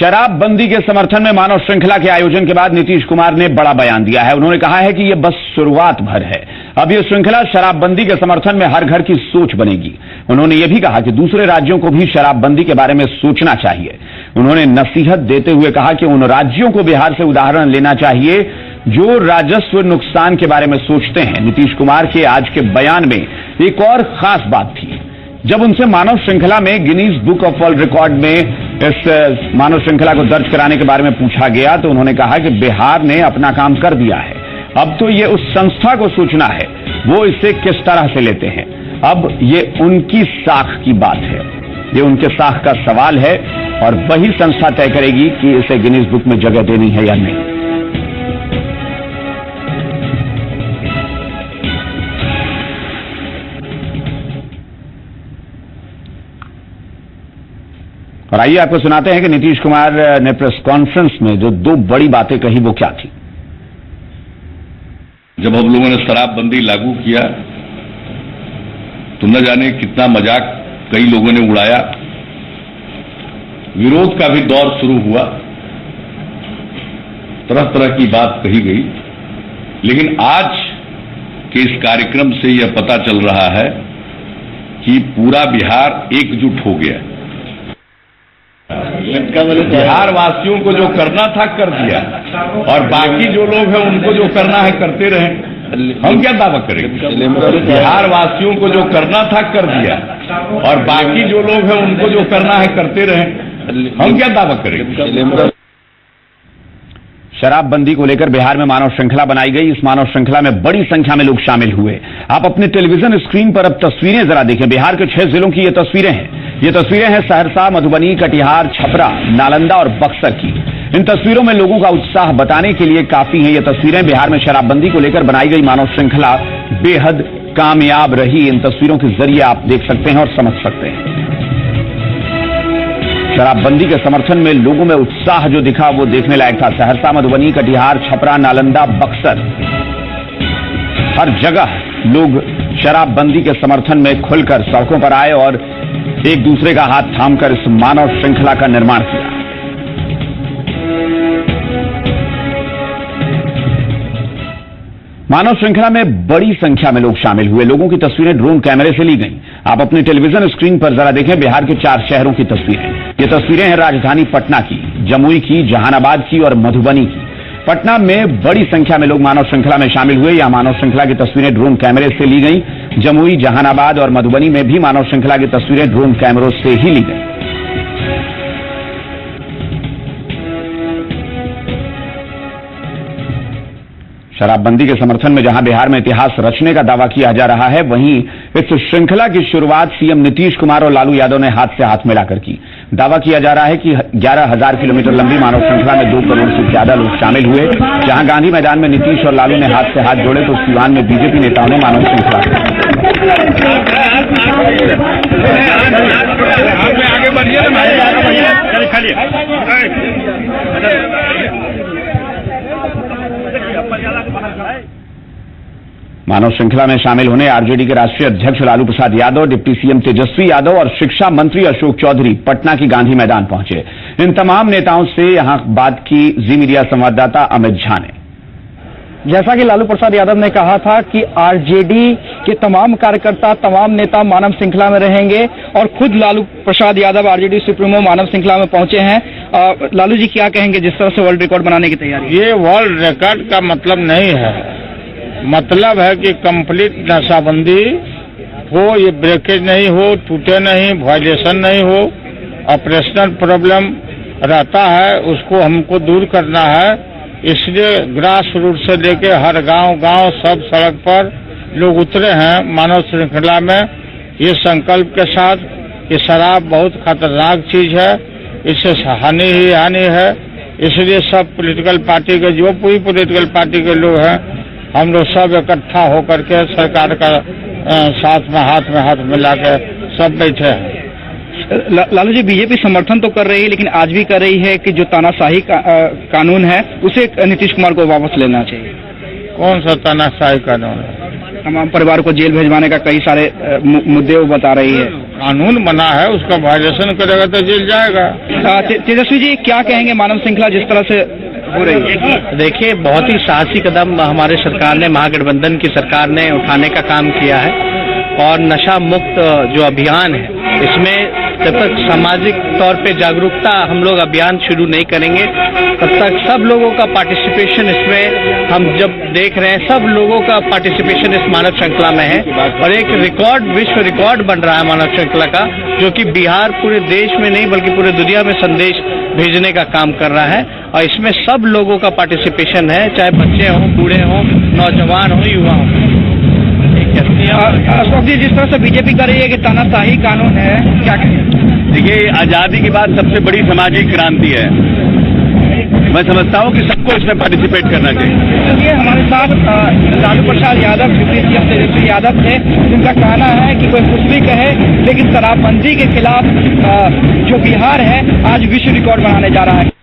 शराबबंदी के समर्थन में मानव श्रृंखला के आयोजन के बाद नीतीश कुमार ने बड़ा बयान दिया है। उन्होंने कहा है कि यह बस शुरुआत भर है। अब यह श्रृंखला शराबबंदी के समर्थन में हर घर की सोच बनेगी। उन्होंने यह भी कहा कि दूसरे राज्यों को भी शराबबंदी के बारे में सोचना चाहिए। उन्होंने नसीहत देते हुए कहा कि उन राज्यों को बिहार से उदाहरण लेना चाहिए जो राजस्व नुकसान के बारे में सोचते हैं। नीतीश कुमार के आज के बयान में एक और खास बात थी। जब उनसे मानव श्रृंखला में Guinness book of world record में इस मानव श्रृंखला को दर्ज कराने के बारे में पूछा गया तो उन्होंने कहा कि बिहार ने अपना काम कर दिया है। अब तो ये उस संस्था को सोचना है वो इसे किस तरह से लेते हैं। अब ये उनकी साख की बात है, ये उनके साख का सवाल है और वही संस्था तय करेगी कि इसे गिनीज बुक में जगह देनी है या नहीं। और आइए आपको सुनाते हैं कि नीतीश कुमार ने प्रेस कॉन्फ्रेंस में जो दो बड़ी बातें कही वो क्या थी। जब हम लोगों ने शराबबंदी लागू किया तो न जाने कितना मजाक कई लोगों ने उड़ाया, विरोध का भी दौर शुरू हुआ, तरह तरह की बात कही गई। लेकिन आज के इस कार्यक्रम से यह पता चल रहा है कि पूरा बिहार एकजुट हो गया। बिहार वासियों को जो करना था कर दिया और बाकी जो लोग हैं उनको जो करना है करते रहे। हम क्या दावा करेंगे? बिहार वासियों को जो करना था कर दिया और बाकी जो लोग हैं उनको जो करना है करते रहे। हम क्या दावा करेंगे? शराबबंदी को लेकर बिहार में मानव श्रृंखला बनाई गई। इस मानव श्रृंखला में बड़ी संख्या में लोग शामिल हुए। आप अपने टेलीविजन स्क्रीन पर अब तस्वीरें जरा देखें। बिहार के 6 जिलों की ये तस्वीरें हैं। ये तस्वीरें हैं सहरसा, मधुबनी, कटिहार, छपरा, नालंदा और बक्सर की। इन तस्वीरों में लोगों का उत्साह बताने के लिए काफी हैं। ये तस्वीरें बिहार में शराबबंदी को लेकर बनाई गई मानव श्रृंखला बेहद कामयाब रही। इन तस्वीरों के जरिए आप देख सकते हैं और समझ सकते हैं। शराबबंदी के समर्थन में लोगों में उत्साह जो दिखा वो देखने लायक था। सहरसा, मधुबनी, कटिहार, छपरा, नालंदा, बक्सर, हर जगह लोग शराबबंदी के समर्थन में खुलकर सड़कों पर आए और एक दूसरे का हाथ थामकर इस मानव श्रृंखला का निर्माण किया। मानव श्रृंखला में बड़ी संख्या में लोग शामिल हुए। लोगों की तस्वीरें ड्रोन कैमरे से ली गईं। आप अपने टेलीविजन स्क्रीन पर जरा देखें बिहार के 4 शहरों की तस्वीरें। ये तस्वीरें हैं राजधानी पटना की, जमुई की, जहानाबाद की और मधुबनी की। पटना में बड़ी संख्या में लोग मानव श्रृंखला में शामिल हुए। यहां मानव श्रृंखला की तस्वीरें ड्रोन कैमरे से ली गई। जमुई, जहानाबाद और मधुबनी में भी मानव श्रृंखला की तस्वीरें ड्रोन कैमरों से ही ली गई। शराबबंदी के समर्थन में जहां बिहार में इतिहास रचने का दावा किया जा रहा है, वहीं इस श्रृंखला की शुरुआत सीएम नीतीश कुमार और लालू यादव ने हाथ से हाथ मिलाकर की। दावा किया जा रहा है कि 11,000 किलोमीटर लंबी मानव श्रृंखला में 2 करोड़ से ज्यादा लोग शामिल हुए। जहां गांधी मैदान में नीतीश और लालू ने हाथ से हाथ जोड़े तो सीवान में बीजेपी नेताओं ने मानव श्रृंखला मानव श्रृंखला में शामिल होने आरजेडी के राष्ट्रीय अध्यक्ष लालू प्रसाद यादव, डिप्टी सीएम तेजस्वी यादव और शिक्षा मंत्री अशोक चौधरी पटना की गांधी मैदान पहुंचे। इन तमाम नेताओं से यहां बात की जी मीडिया संवाददाता अमित झा ने। जैसा कि लालू प्रसाद यादव ने कहा था कि आरजेडी के तमाम कार्यकर्ता, तमाम नेता मानव श्रृंखला में रहेंगे और खुद लालू प्रसाद यादव आरजेडी सुप्रीमो मानव श्रृंखला में पहुंचे हैं। लालू जी क्या कहेंगे जिस तरह से वर्ल्ड रिकॉर्ड बनाने की तैयारी? ये वर्ल्ड रिकॉर्ड का मतलब नहीं है, मतलब है कि कंप्लीट नशाबंदी हो, ये ब्रेकेज नहीं हो, टूटे नहीं, वायलेशन नहीं हो। ऑपरेशनल प्रॉब्लम रहता है उसको हमको दूर करना है। इसलिए ग्रास रूट से लेके हर गांव सब सड़क पर लोग उतरे हैं मानव श्रृंखला में, ये संकल्प के साथ कि शराब बहुत खतरनाक चीज है, इससे हानि ही हानि है। इसलिए सब पॉलिटिकल पार्टी के जो पूरी पॉलिटिकल पार्टी के लोग हैं हम लोग सब इकट्ठा होकर के सरकार का साथ में हाथ मिला के सब बैठे हैं। लालू जी, बीजेपी समर्थन तो कर रही है लेकिन आज भी कर रही है कि जो तानाशाही कानून है उसे नीतीश कुमार को वापस लेना चाहिए। कौन सा तानाशाही कानून है? तमाम परिवार को जेल भेजवाने का कई सारे मुद्दे वो बता रही है। कानून बना है उसका वायलेशन करेगा तो जेल जाएगा। तेजस्वी जी क्या कहेंगे, मानव श्रृंखला जिस तरह से हो रही है? देखिए, बहुत ही साहसी कदम हमारे सरकार ने, महागठबंधन की सरकार ने उठाने का काम किया है और नशा मुक्त जो अभियान है इसमें जब तक सामाजिक तौर पे जागरूकता हम लोग अभियान शुरू नहीं करेंगे तब तक सब लोगों का पार्टिसिपेशन इसमें हम जब देख रहे हैं, सब लोगों का पार्टिसिपेशन इस मानव श्रृंखला में है और एक रिकॉर्ड, विश्व रिकॉर्ड बन रहा है मानव श्रृंखला का, जो कि बिहार पूरे देश में नहीं बल्कि पूरे दुनिया में संदेश भेजने का काम कर रहा है और इसमें सब लोगों का पार्टिसिपेशन है, चाहे बच्चे हों, बूढ़े हों, नौजवान हों, युवा हों। अशोक जी, जिस तरह से बीजेपी कर रही है कि तानाशाही कानून है, क्या कहें? देखिए, आजादी के बाद सबसे बड़ी सामाजिक क्रांति है। मैं समझता हूँ कि सबको इसमें पार्टिसिपेट करना चाहिए। ये हमारे साथ लालू प्रसाद यादव, डिप्टी सीएम तेजस्वी यादव थे, जिनका कहना है कि कोई कुछ भी कहे लेकिन शराबबंदी के खिलाफ जो बिहार है आज विश्व रिकॉर्ड बनाने जा रहा है।